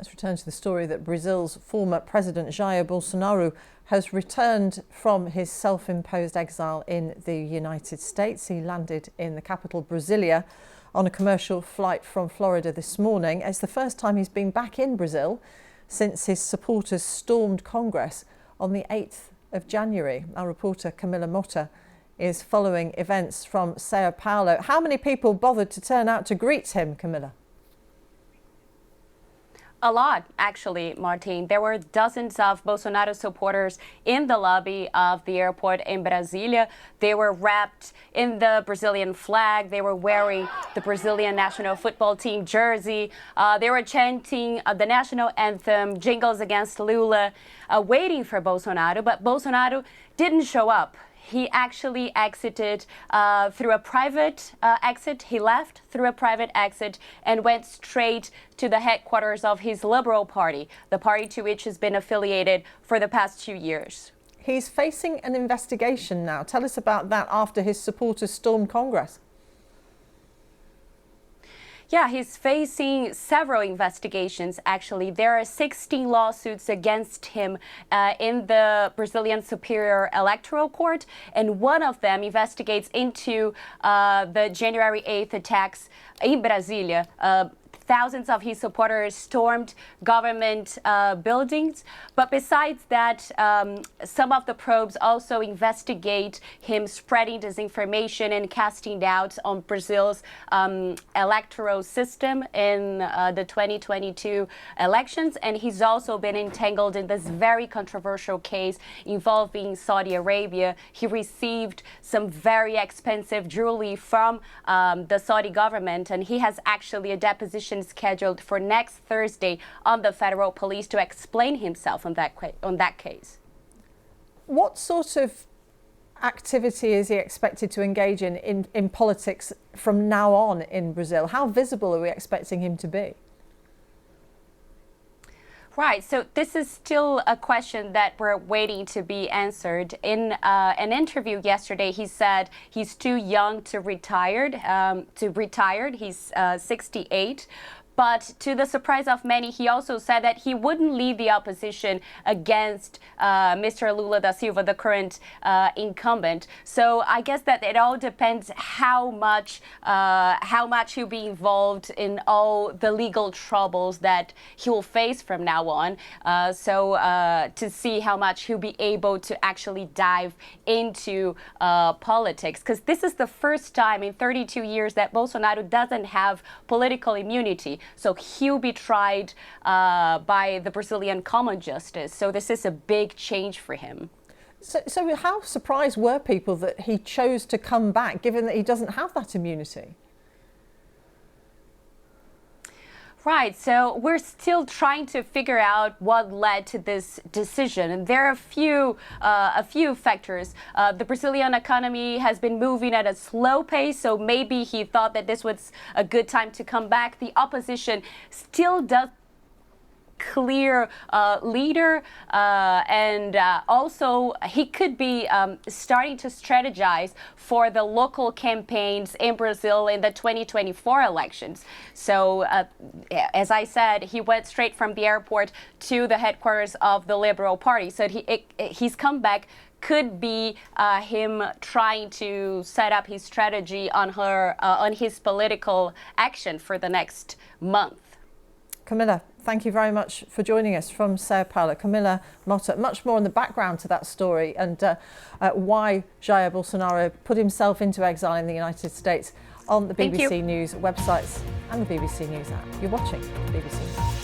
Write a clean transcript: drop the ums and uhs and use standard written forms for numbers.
Let's return to the story that Brazil's former president Jair Bolsonaro has returned from his self-imposed exile in the United States. He landed in the capital Brasilia on a commercial flight from Florida this morning. It's the first time he's been back in Brazil since his supporters stormed Congress on the 8th of January. Our reporter Camilla Motta is following events from Sao Paulo. How many people bothered to turn out to greet him, Camilla? A lot, actually, Martine. There were dozens of Bolsonaro supporters in the lobby of the airport in Brasilia. They were wrapped in the Brazilian flag. They were wearing the Brazilian national football team jersey. They were chanting the national anthem, jingles against Lula, waiting for Bolsonaro. But Bolsonaro didn't show up. He actually exited through a private exit. He left through a private exit and went straight to the headquarters of his Liberal Party, the party to which has been affiliated for the past 2 years. He's facing an investigation now. Tell us about that after his supporters stormed Congress. Yeah, he's facing several investigations, actually. There are 16 lawsuits against him in the Brazilian Superior Electoral Court, and one of them investigates into the January 8th attacks in Brasilia. Thousands of his supporters stormed government buildings. But besides that, some of the probes also investigate him spreading disinformation and casting doubts on Brazil's electoral system in the 2022 elections. And he's also been entangled in this very controversial case involving Saudi Arabia. He received some very expensive jewelry from the Saudi government, and he has actually a deposition scheduled for next Thursday on the federal police to explain himself on that case. What sort of activity is he expected to engage in politics from now on in Brazil? How visible are we expecting him to be? Right, so this is still a question that we're waiting to be answered. In an interview yesterday, he said he's too young to retire. He's 68. But to the surprise of many, he also said that he wouldn't lead the opposition against Mr. Lula da Silva, the current incumbent. So I guess that it all depends how much he'll be involved in all the legal troubles that he will face from now on. To see how much he'll be able to actually dive into politics, because this is the first time in 32 years that Bolsonaro doesn't have political immunity. So he'll be tried by the Brazilian common justice. So this is a big change for him. So how surprised were people that he chose to come back, given that he doesn't have that immunity? Right, so we're still trying to figure out what led to this decision. And there are a few factors. The Brazilian economy has been moving at a slow pace, so maybe he thought that this was a good time to come back. The opposition still does clear leader, and also he could be starting to strategize for the local campaigns in Brazil in the 2024 elections. So as I said, he went straight from the airport to the headquarters of the Liberal Party. So he's come back. Could be him trying to set up his strategy on his political action for the next month. Camilla, thank you very much for joining us from Sao Paulo. Camilla Motta, much more on the background to that story and why Jair Bolsonaro put himself into exile in the United States on the BBC News websites and the BBC News app. You're watching BBC News.